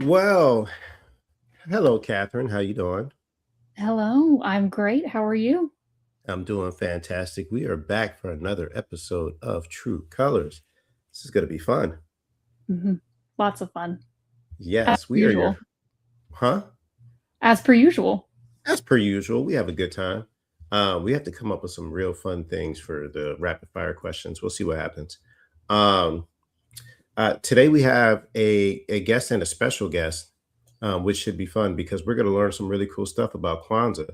Well, hello, Catherine. How you doing? Hello, I'm great. How are you? I'm doing fantastic. We are back for another episode of True Colors. This is going to be fun. hmm Lots of fun, as Yes, per we are usual. your, huh? As per usual. As per usual, we have a good time. We have to come up with some real fun things for the rapid fire questions. We'll see what happens. Um, Today we have a guest and a special guest, which should be fun because we're going to learn some really cool stuff about Kwanzaa.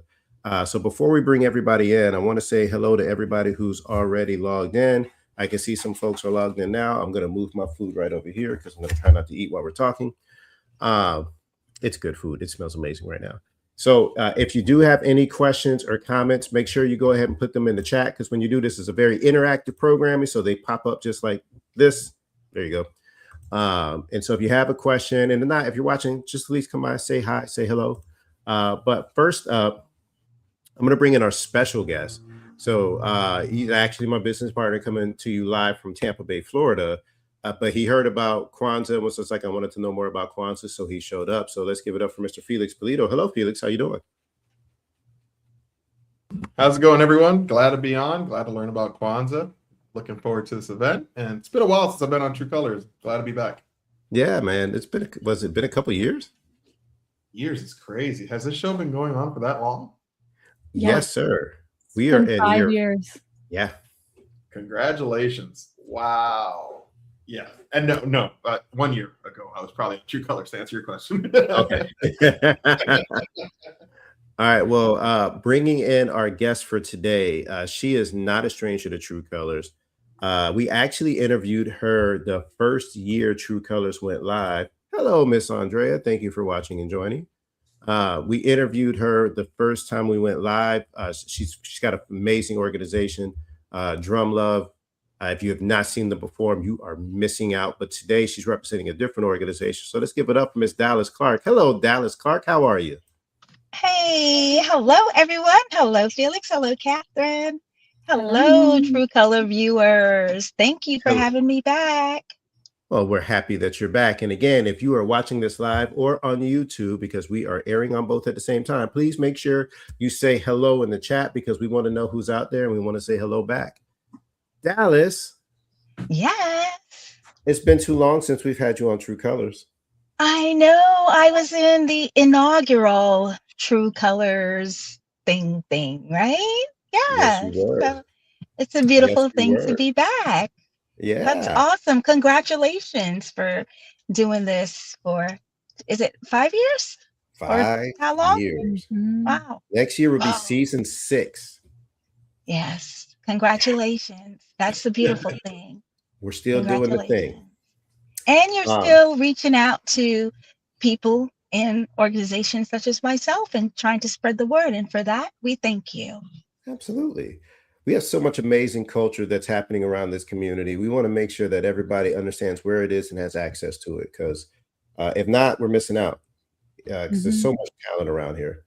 So before we bring everybody in, I want to say hello to everybody who's already logged in. I can see some folks are logged in now. I'm going to move my food right over here because I'm going to try not to eat while we're talking. Uh, it's good food. It smells amazing right now. So if you do have any questions or comments, make sure you go ahead and put them in the chat because when you do this, it's a very interactive programming. So they pop up just like this. There you go. And so if you have a question, and not if you're watching, just at least come by, say hi, say hello. But first up, I'm going to bring in our special guest. So he's actually my business partner coming to you live from Tampa Bay, Florida. But he heard about Kwanzaa and was just like, I wanted to know more about Kwanzaa. So he showed up. So let's give it up for Mr. Felix Polito. Hello, Felix. How you doing? How's it going, everyone? Glad to be on. Glad to learn about Kwanzaa. Looking forward to this event. And it's been a while since I've been on True Colors. Glad to be back. Yeah, man. Was it been a couple years? Years is crazy. Has this show been going on for that long? Yes, Yes, sir. it's We are been in 5 years. Yeah. Congratulations. Wow. Yeah. And no. 1 year ago, I was probably on True Colors to answer your question. Okay. All right. Well, bringing in our guest for today, she is not a stranger to True Colors. We actually interviewed her the first year True Colors went live. Hello, Miss Andrea. Thank you for watching and joining. We interviewed her the first time we went live. She's got an amazing organization, Drum Love. If you have not seen them perform, you are missing out. But today she's representing a different organization. So let's give it up for Miss Dallas Clark. Hello, Dallas Clark. How are you? Hey, hello everyone. Hello, Felix. Hello, Catherine. Hello, Hello. True Color viewers. Thank you for Hello. having me back. Well, we're happy that you're back. And again, if you are watching this live or on YouTube, because we are airing on both at the same time, please make sure you say hello in the chat because we want to know who's out there and we want to say hello back. Dallas, Yes, it's been too long since we've had you on True Colors. I know. I was in the inaugural True Colors thing, right? Yes, you Yes. were. So it's a Yes, beautiful you thing to were. be back. That's Yeah. awesome. Congratulations for doing this for, is it 5 years? Or Five how long? years. hmm Wow. Next year will be Wow. season 6. Yes. Congratulations. That's the beautiful thing. We're still doing the thing. Congratulations. And you're Um, still reaching out to people in organizations such as myself and trying to spread the word. And for that, we thank you. Absolutely. We have so much amazing culture that's happening around this community. We want to make sure that everybody understands where it is and has access to it. Because if not, we're missing out. Because there's hmm so much talent around here.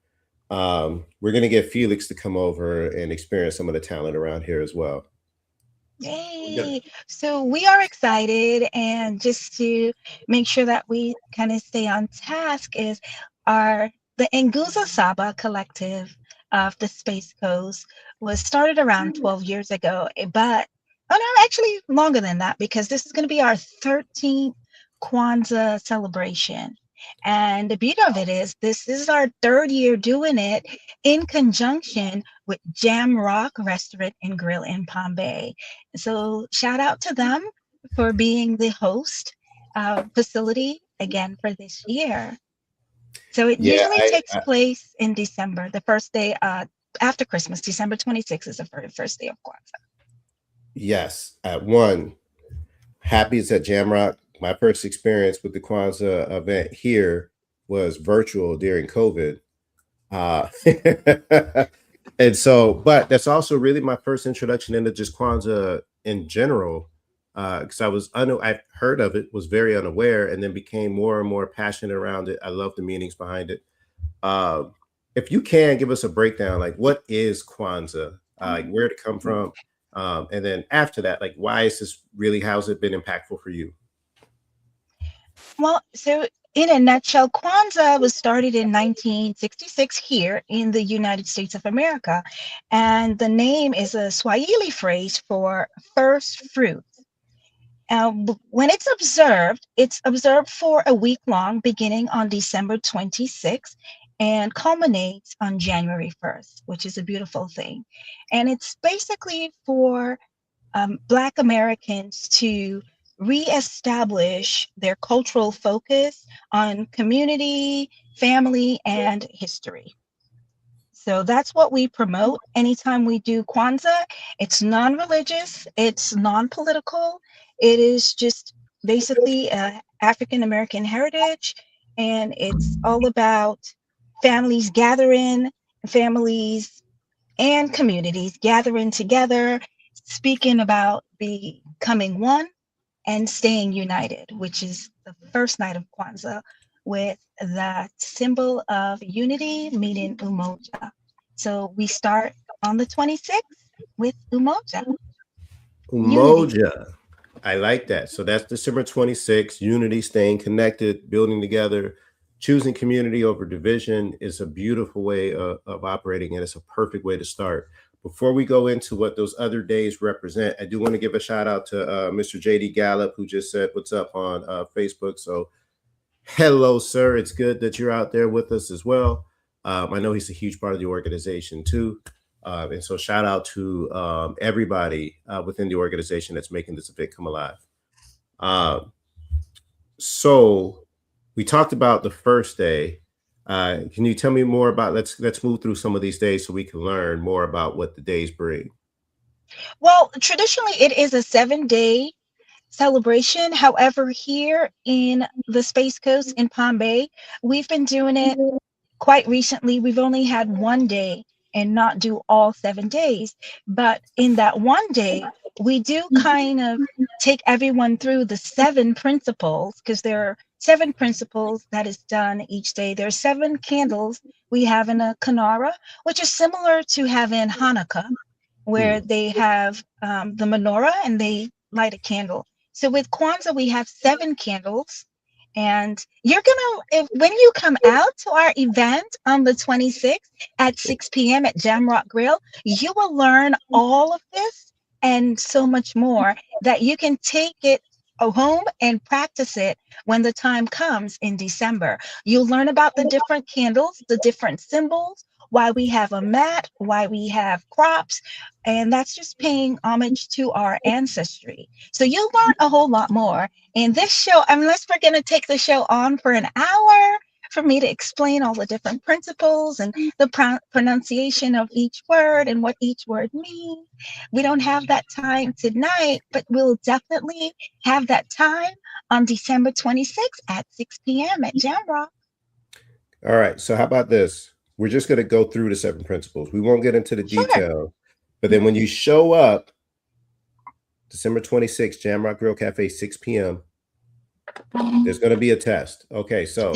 We're going to get Felix to come over and experience some of the talent around here as well. We got Yay. So we are excited. And just to make sure that we kind of stay on task is our the Nguzo Saba Collective of the Space Coast was started around 12 years ago, but oh no, actually longer than that because this is going to be our 13th Kwanzaa celebration. And the beauty of it is this is our third year doing it in conjunction with Jam Rock Restaurant and Grill in Palm Bay. So shout out to them for being the host facility again for this year. So it Yeah, usually takes place in December, the first day after Christmas. December 26th is the first day of Kwanzaa. yes. At one, happy it's at Jamrock. My first experience with the Kwanzaa event here was virtual during COVID. Uh, and so, but that's also really my first introduction into just Kwanzaa in general. Because I've heard of it, was very unaware, and then became more and more passionate around it. I love the meanings behind it. Uh, if you can give us a breakdown, like what is Kwanzaa, like where did it come from, and then after that, like why is this really how's it been impactful for you? Well, so in a nutshell, Kwanzaa was started in 1966 here in the United States of America. And the name is a Swahili phrase for first fruit. When it's observed for a week long, beginning on December 26th and culminates on January 1st, which is a beautiful thing. And it's basically for Black Americans to reestablish their cultural focus on community, family, and history. So that's what we promote anytime we do Kwanzaa. It's non-religious, it's non-political. It is just basically African American heritage, and it's all about families gathering, families and communities gathering together, speaking about becoming one and staying united, which is the first night of Kwanzaa, with the symbol of unity, meaning umoja. So we start on the 26th with umoja. Unity. Umoja. I like that. So that's December 26th. Unity, staying connected, building together, choosing community over division is a beautiful way of operating, and it's a perfect way to start. Before we go into what those other days represent, I do want to give a shout out to Mr. JD Gallup, who just said what's up on Facebook. So hello, sir. It's good that you're out there with us as well. I know he's a huge part of the organization too. And so shout out to everybody within the organization that's making this event come alive. So we talked about the first day. Can you tell me more about, let's move through some of these days so we can learn more about what the days bring. Well, traditionally it is a 7-day celebration. However, here in the Space Coast in Palm Bay, we've been doing it quite recently. We've only had one day and not do all 7 days. But in that one day, we do kind of take everyone through the 7 principles, because there are 7 principles that is done each day. There are 7 candles we have in a Kanara, which is similar to having Hanukkah, where they have the menorah and they light a candle. So with Kwanzaa, we have 7 candles. And you're gonna, when you come out to our event on the 26th at 6 p.m. at Jamrock Grill, you will learn all of this and so much more that you can take it home and practice it when the time comes in December. You'll learn about the different candles, the different symbols, why we have a mat, why we have crops, and that's just paying homage to our ancestry. So you'll learn a whole lot more. In this show, unless we're going to take the show on for an hour for me to explain all the different principles and the pronunciation of each word and what each word means, we don't have that time tonight, but we'll definitely have that time on December 26th at 6 p.m. at Jamrock. All right. So how about this? We're just going to go through the 7 principles. We won't get into the detail, but then when you show up, December 26th, Jamrock Grill Cafe, 6 p.m., there's going to be a test. Okay, so.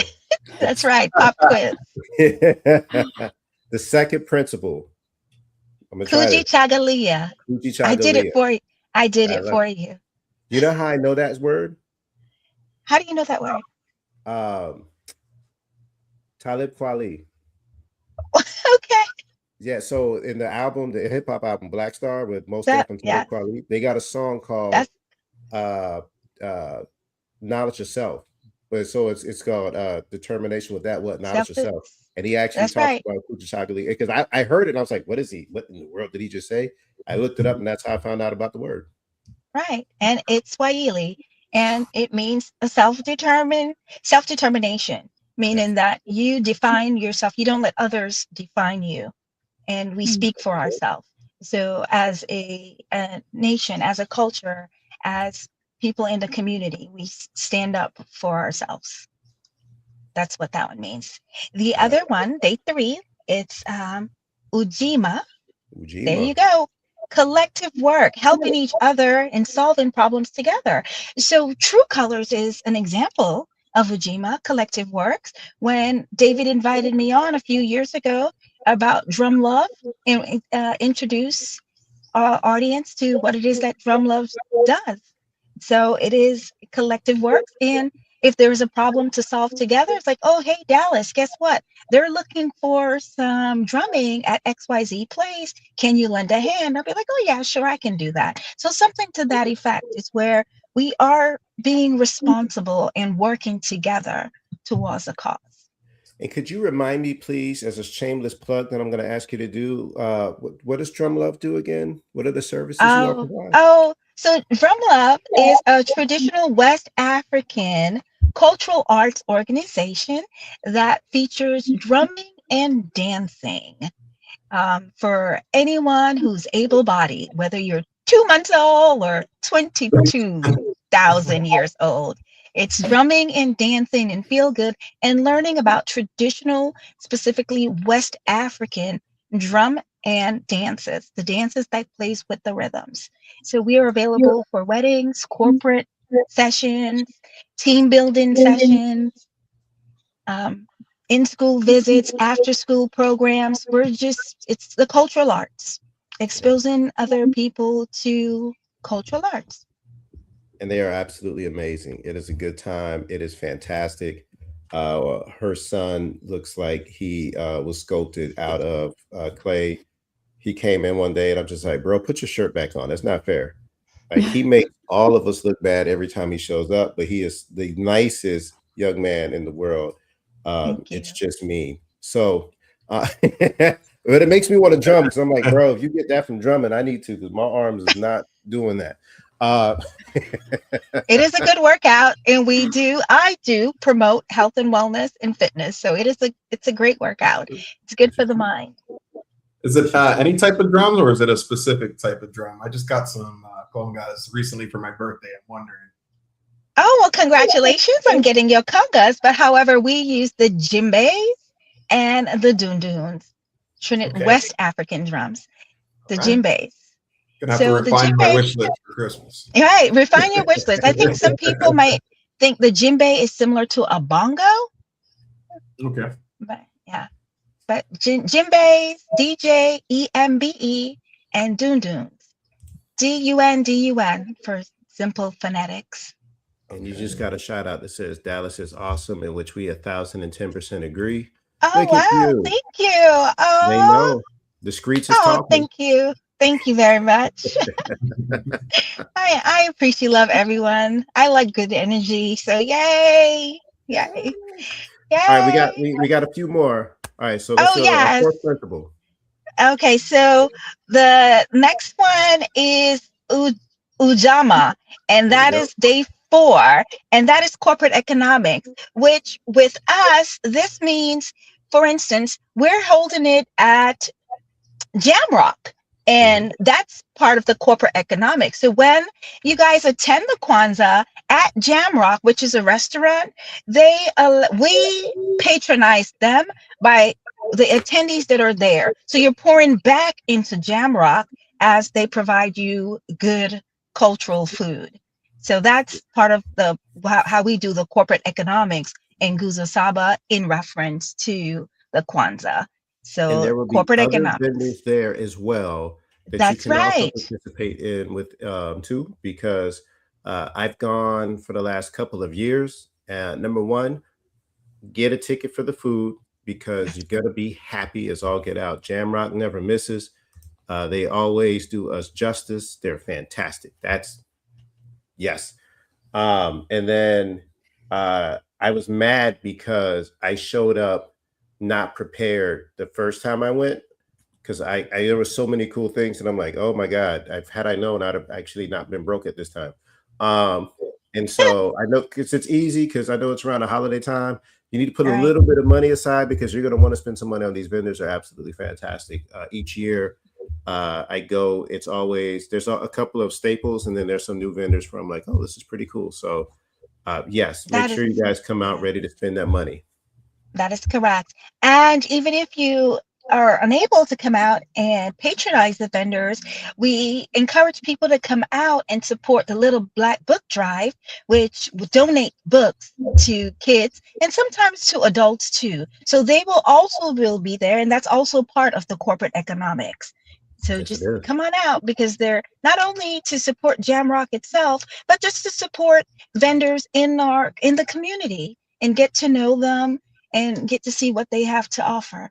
That's right, pop quiz. The second principle. I'm going to try Kuji Chagalia. I did it for you. I did it for you. You know how I know that word? How do you know that word? Talib Kweli. Okay. Yeah, so in the album, the hip hop album Black Star with Mos Def and Talib Kweli, they got a song called Knowledge Yourself. But so it's called Determination with That What Knowledge Yourself. And he actually talks about Kuji Chagalia, because I heard it and I was like, what is he? What in the world did he just say? I looked it up and that's how I found out about the word. Right. And it's Swahili, and it means a self-determination, meaning that you define yourself. You don't let others define you, and we speak for ourselves. So as a nation, as a culture, as people in the community, we stand up for ourselves. That's what that one means. The other one, day 3, it's Ujima. There you go. Collective work, helping each other and solving problems together. So True Colors is an example of Ujima, collective works. When David invited me on a few years ago about Drum Love and introduce our audience to what it is that Drum Love does. So it is collective works, and if there's a problem to solve together, it's like, oh, hey, Dallas, guess what? They're looking for some drumming at XYZ place. Can you lend a hand? I'll be like, oh, yeah, sure, I can do that. So something to that effect is where we are being responsible and working together towards a cause. And could you remind me, please, as a shameless plug that I'm going to ask you to do, what does Drum Love do again? What are the services you all provide? So Drum Love is a traditional West African cultural arts organization that features drumming and dancing for anyone who's able-bodied, whether you're 2 months old or 22,000 years old. It's drumming and dancing and feel good and learning about traditional, specifically West African drum and dances, the dances that plays with the rhythms. So we are available for weddings, corporate sessions, team building sessions, in-school visits, after-school programs. It's the cultural arts, exposing other people to cultural arts. And they are absolutely amazing. It is a good time. It is fantastic. Her son looks like he was sculpted out of clay. He came in one day and I'm just like, bro, put your shirt back on. That's not fair. Like, he makes all of us look bad every time he shows up, but he is the nicest young man in the world. It's just me. So, but it makes me want to drum because I'm like, bro, if you get that from drumming, I need to, because my arms is not doing that. It is a good workout, and I do promote health and wellness and fitness. So it's a great workout. It's good for the mind. Is it any type of drums, or is it a specific type of drum? I just got some congas recently for my birthday. I'm wondering. Oh, well, congratulations on getting your congas. But however, we use the djembes and the dunduns, West African drums, the djembes. Gonna have to refine my wish list for Christmas. Right, refine your wish list. I think some people might think the djembe is similar to a bongo. Okay. But yeah, but djembes, DJ, EMBE, and dunduns, DUN for simple phonetics. And you just got a shout out that says Dallas is awesome, in which we 1,010% agree. Oh, wow, thank you. Oh, they know the streets is talking. Thank you. Thank you very much. I appreciate, love everyone. I like good energy. So yay. All right, we got a few more. All right, so let's go fourth principle. Okay, so the next one is Ujamaa, and that is day 4, and that is corporate economics, which with us, this means, for instance, we're holding it at Jamrock. And that's part of the corporate economics. So when you guys attend the Kwanzaa at Jamrock, which is a restaurant, we patronize them by the attendees that are there. So you're pouring back into Jamrock as they provide you good cultural food. So that's part of how we do the corporate economics in Nguzo Saba in reference to the Kwanzaa. So and there will be corporate other economics vendors there as well that That's you can also right. participate in with too, because I've gone for the last couple of years. Number one, get a ticket for the food, because you're gonna be happy as all get out. Jamrock never misses. They always do us justice. They're fantastic. That's yes. And then I was mad because I showed up not prepared the first time I went, because I there were so many cool things, and I'm like, oh my God, had I known, I'd have actually not been broke at this time. And so I know, because it's easy, because I know it's around the holiday time. You need to put a little bit of money aside, because you're going to want to spend some money on these vendors. Are absolutely fantastic. Each year I go, it's always, there's a couple of staples, and then there's some new vendors where I'm like, oh, this is pretty cool. So yes, make sure you guys come out ready to spend that money. That is correct. And even if you are unable to come out and patronize the vendors, we encourage people to come out and support the Little Black Book Drive, which will donate books to kids and sometimes to adults too. So they will be there, and that's also part of the corporate economics. So Yes, it just is. come on out, because they're not only to support Jamrock itself, but just to support vendors in the community and get to know them and get to see what they have to offer.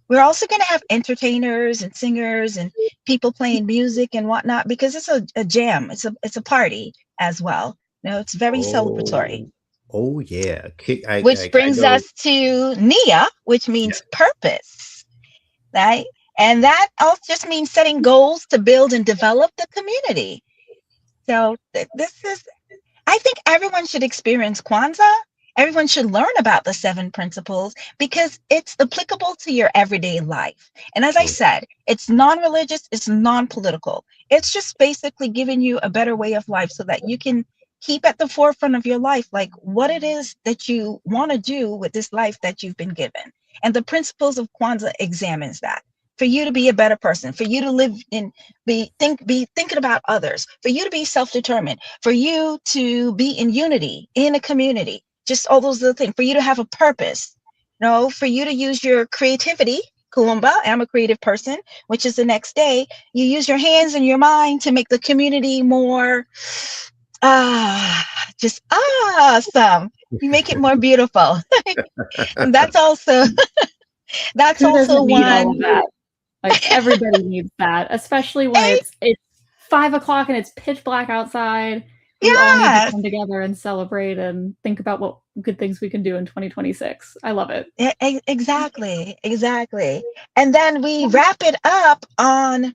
We're also going to have entertainers and singers and people playing music and whatnot, because it's a jam. It's a party as well. It's very celebratory. Oh yeah. Which I brings know. us to Nia, which Yeah. means purpose, right? And that also just means setting goals to build and develop the community. So I think everyone should experience Kwanzaa. Everyone should learn about the 7 principles, because it's applicable to your everyday life. And as I Mm. said, it's non-religious, it's non-political. It's just basically giving you a better way of life so that you can keep at the forefront of your life, like what it is that you want to do with this life that you've been given. And the principles of Kwanzaa examines that. For you to be a better person, for you to live in, be thinking about others, for you to be self-determined, for you to be in unity in a community, just all those little things, for you to have a purpose, for you to use your creativity. Kuumba, I'm a creative person, which is the next day. You use your hands and your mind to make the community more just awesome. You make it more beautiful. And that's also Who doesn't need all one. of that? Like everybody needs that, especially when it's 5 o'clock and it's pitch black outside. We all need to Yes. come together and celebrate and think about what good things we can do in 2026. I love it. Exactly. And then we wrap it up on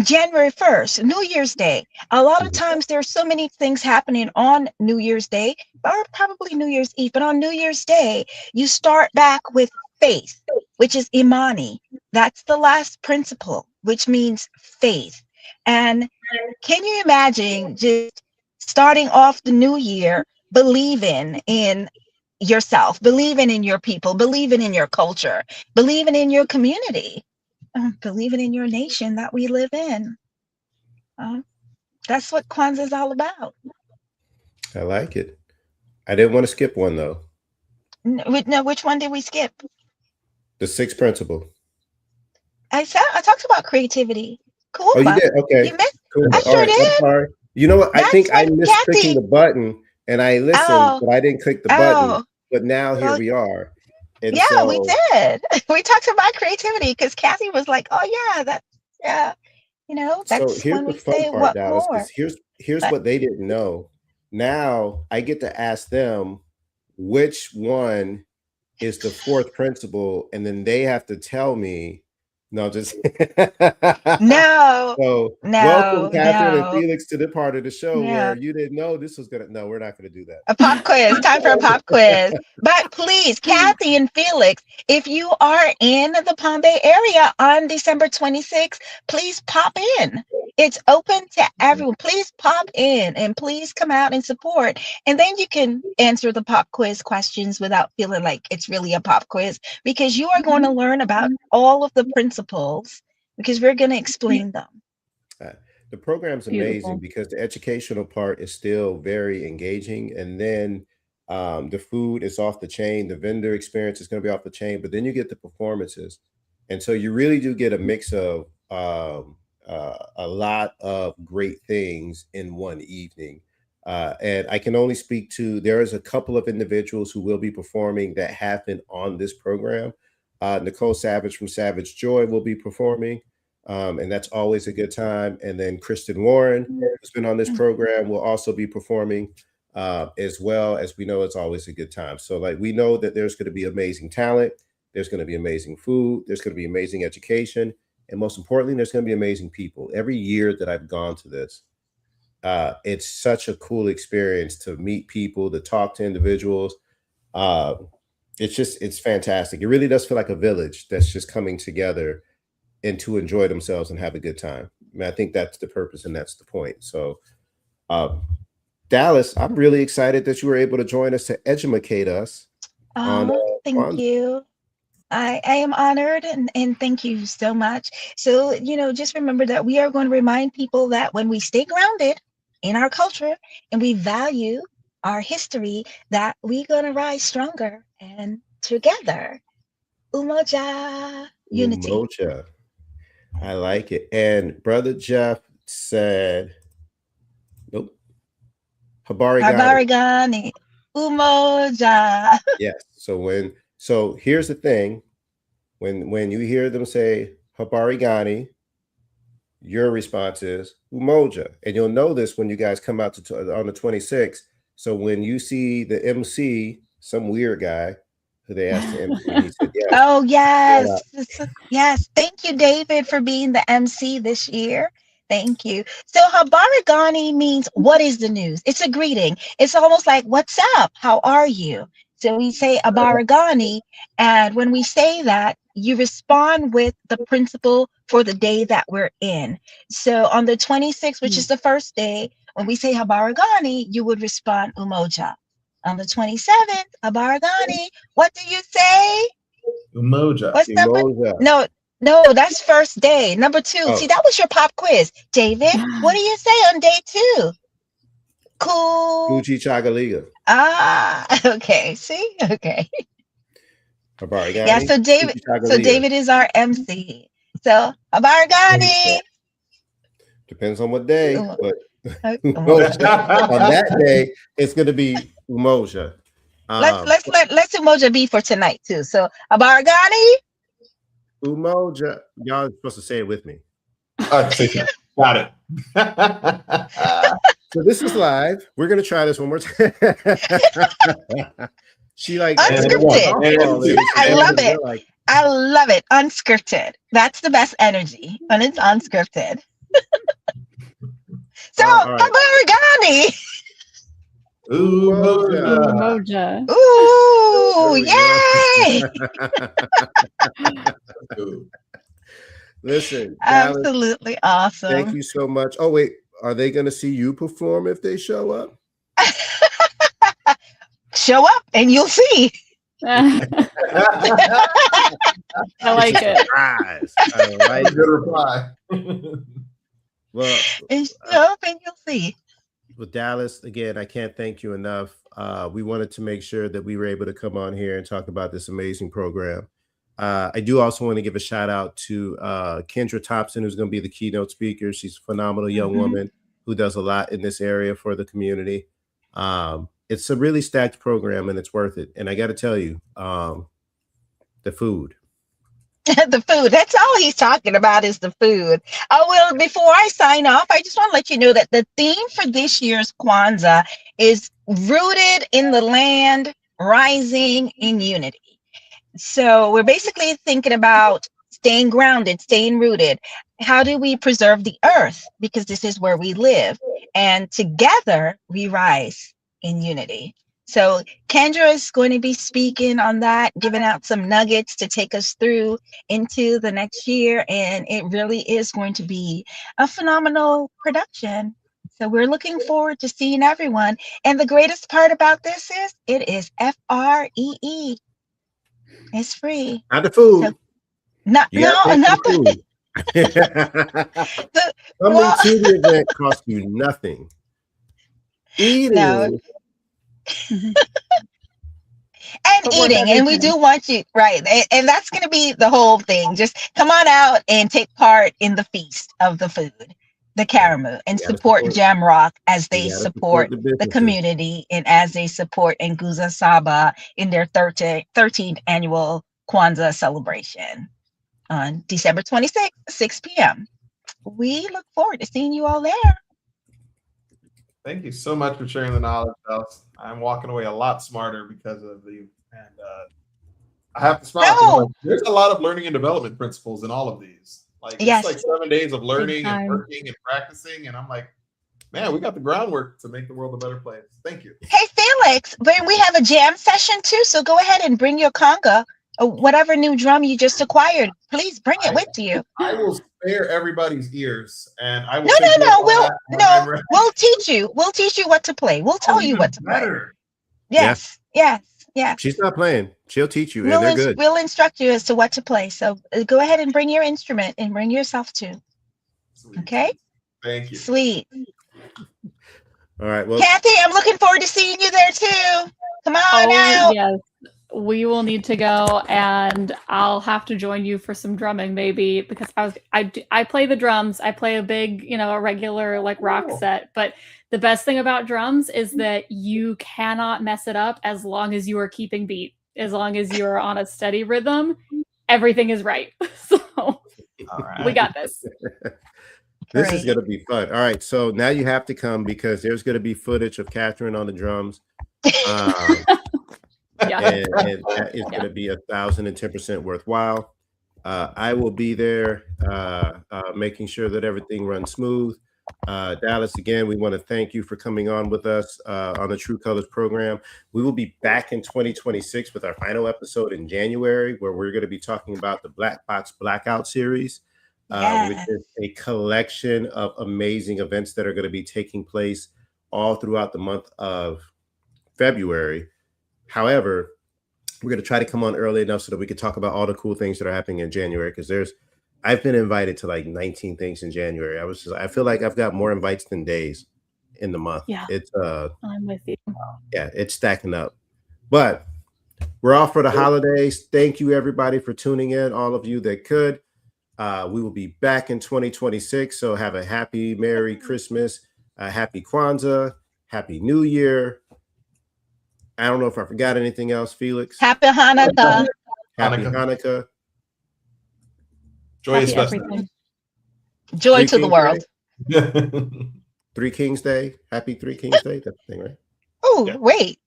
January 1st, New Year's Day. A lot of times there's so many things happening on New Year's Day, or probably New Year's Eve, but on New Year's Day, you start back with faith, which is Imani. That's the last principle, which means faith. And can you imagine just starting off the new year believing in yourself, believing in your people, believing in your culture, believing in your community, believing in your nation that we live in? That's what Kwanzaa is all about. I like it. I didn't want to skip one though. No, which one did we skip? The 6th principle. I talked about creativity. Cool. Oh, you did? Okay. You missed. Cool. I All sure right. I'm did. sorry. You know what? I That's think I when missed clicking Kathy. the button and I listened, Oh, but I didn't click the button. oh, But now here well, we are. And yeah, we so, did. We talked about creativity because Kathy was like, "Oh yeah, yeah, so that's here's when the we fun say part, what Dallas, more." because here's But what they didn't know. Now I get to ask them which one is the 4th principle, and then they have to tell me. No, just no, so welcome, no, Catherine and no, Felix, to the part of the show where no. you didn't know this was gonna. No, we're not gonna do that. A pop quiz. Time for a pop quiz. But please, Kathy and Felix, if you are in the Palm Bay area on December 26th, please pop in. It's open to everyone. Please pop in and please come out and support. And then you can answer the pop quiz questions without feeling like it's really a pop quiz, because you are going to learn about all of the principles, because we're going to explain them. The program's amazing Beautiful. because the educational part is still very engaging, and then the food is off the chain. The vendor experience is going to be off the chain, but then you get the performances, and so you really do get a mix of a lot of great things in one evening. And I can only speak to, there is a couple of individuals who will be performing that have been on this program. Nicole Savage from Savage Joy will be performing. And that's always a good time. And then Kristen Warren, who's been on this program, will also be performing as well. As we know, it's always a good time. So like, we know that there's going to be amazing talent. There's going to be amazing food. There's going to be amazing education. And most importantly, there's going to be amazing people. Every year that I've gone to this, it's such a cool experience to meet people, to talk to individuals. It's fantastic. It really does feel like a village that's just coming together and to enjoy themselves and have a good time. I mean, I think that's the purpose and that's the point. So, Dallas, I'm really excited that you were able to join us to educate us on Thank you. I am honored, and thank you so much. So, just remember that we are going to remind people that when we stay grounded in our culture and we value our history, that we're going to rise stronger and together. Umoja, unity. Umoja. I like it. And Brother Jeff said, nope, Habari Gani. Habarigani. Umoja. Yes. So here's the thing. When you hear them say Habari Gani, your response is Umoja. And you'll know this when you guys come out on the 26th. So when you see the MC, some weird guy who they asked to MC, he said, yes. Oh, yes. Yes. Thank you, David, for being the MC this year. Thank you. So Habarigani means what is the news? It's a greeting. It's almost like, what's up? How are you? So we say Habarigani. And when we say that, you respond with the principle for the day that we're in. So on the 26th, which is the first day, when we say Habarigani, you would respond Umoja. On the 27th, Habarigani, what do you say? Umoja. What's number? No, that's first day. Number 2. Oh. See, that was your pop quiz. David, what do you say on day 2? Cool. Gucci Chagaliga. Okay. See? Okay. Habarigani. Yeah, so David is our MC. So Habarigani. Depends on what day, but Umoja. on that day, it's gonna be Umoja. Let's Umoja be for tonight too. So Habarigani. Umoja. Y'all are supposed to say it with me. Got it. So this is live. We're gonna try this one more time. She like unscripted. I love it. I love it. Unscripted. That's the best energy when it's unscripted. So Habarigani. Umoja. Ooh, yay! Listen, absolutely Dallas, awesome. Thank you so much. Oh wait, are they going to see you perform if they show up? Show up and you'll see. I like it. I like a good reply. Well, and show up and you'll see. Well, Dallas, again, I can't thank you enough. We wanted to make sure that we were able to come on here and talk about this amazing program. I do also want to give a shout out to Kendra Thompson, who's going to be the keynote speaker. She's a phenomenal young woman who does a lot in this area for the community. It's a really stacked program and it's worth it. And I got to tell you, the food. The food. That's all he's talking about is the food. Oh, well, before I sign off, I just want to let you know that the theme for this year's Kwanzaa is rooted in the land, rising in unity. So we're basically thinking about staying grounded, staying rooted. How do we preserve the earth? Because this is where we live. And together we rise in unity. So Kendra is going to be speaking on that, giving out some nuggets to take us through into the next year. And it really is going to be a phenomenal production. So we're looking forward to seeing everyone. And the greatest part about this is it is FREE. It's free. Not the food. So, not the food. Coming to the event costs you nothing. Eating. No. And eating, and we do want you, right? And that's going to be the whole thing. Just come on out and take part in the feast of the food, the Karamu, and support Jamrock as they support the community and as they support Nguzo Saba in their 13th annual Kwanzaa celebration on December 26th, 6 p.m. We look forward to seeing you all there. Thank you so much for sharing the knowledge, Alice. I'm walking away a lot smarter because of you. And I have to smile. There's a lot of learning and development principles in all of these. Like it's like 7 days of learning and working and practicing. And I'm like, man, we got the groundwork to make the world a better place. Thank you. Hey, Felix, we have a jam session too. So go ahead and bring your conga or whatever new drum you just acquired. Please bring it with you. I will spare everybody's ears, and I will. We'll teach you. We'll teach you what to play. We'll tell you what to play. Yes. She's not playing. She'll teach you, and they're good. We'll instruct you as to what to play. So go ahead and bring your instrument and bring yourself too. Sweet. Okay. Thank you. Sweet. All right. Well, Kathy, I'm looking forward to seeing you there too. Come on out. Yes. we will need to go, and I'll have to join you for some drumming maybe, because I play the drums. I play a big, a regular like rock set, but the best thing about drums is that you cannot mess it up as long as you are keeping beat. As long as you're on a steady rhythm, everything is right. So All right. we got this. This is going to be fun. All right. So now you have to come because there's going to be footage of Catherine on the drums. Yeah. And that is going to be 1,010% worthwhile. I will be there making sure that everything runs smooth. Dallas, again, we want to thank you for coming on with us on the True Colors program. We will be back in 2026 with our final episode in January, where we're going to be talking about the Black Box Blackout series, which is a collection of amazing events that are going to be taking place all throughout the month of February. However, we're going to try to come on early enough so that we can talk about all the cool things that are happening in January, because I've been invited to like 19 things in January. I feel like I've got more invites than days in the month. Yeah. It's I'm with you. yeah, it's stacking up. But we're off for the holidays. Thank you everybody for tuning in, all of you that could. We will be back in 2026. So have a happy Merry Christmas, happy Kwanzaa, Happy New Year. I don't know if I forgot anything else, Felix. Happy Hanukkah. Happy Hanukkah. Joyous Happy festival. Joy Three to the Kings world. Day. Three Kings Day. Happy Three Kings Day. That's the thing, right? Oh, Yeah. wait.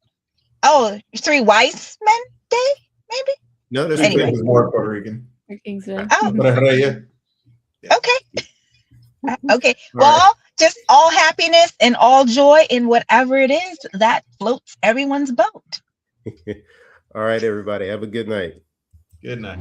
Oh, Three Wise Men Day, maybe? No, there's Anyway. This is more Puerto Rican. King's Day. Oh. But Okay. Okay. All Well, just all happiness and all joy in whatever it is that floats everyone's boat. All right, everybody. Have a good night. Good night.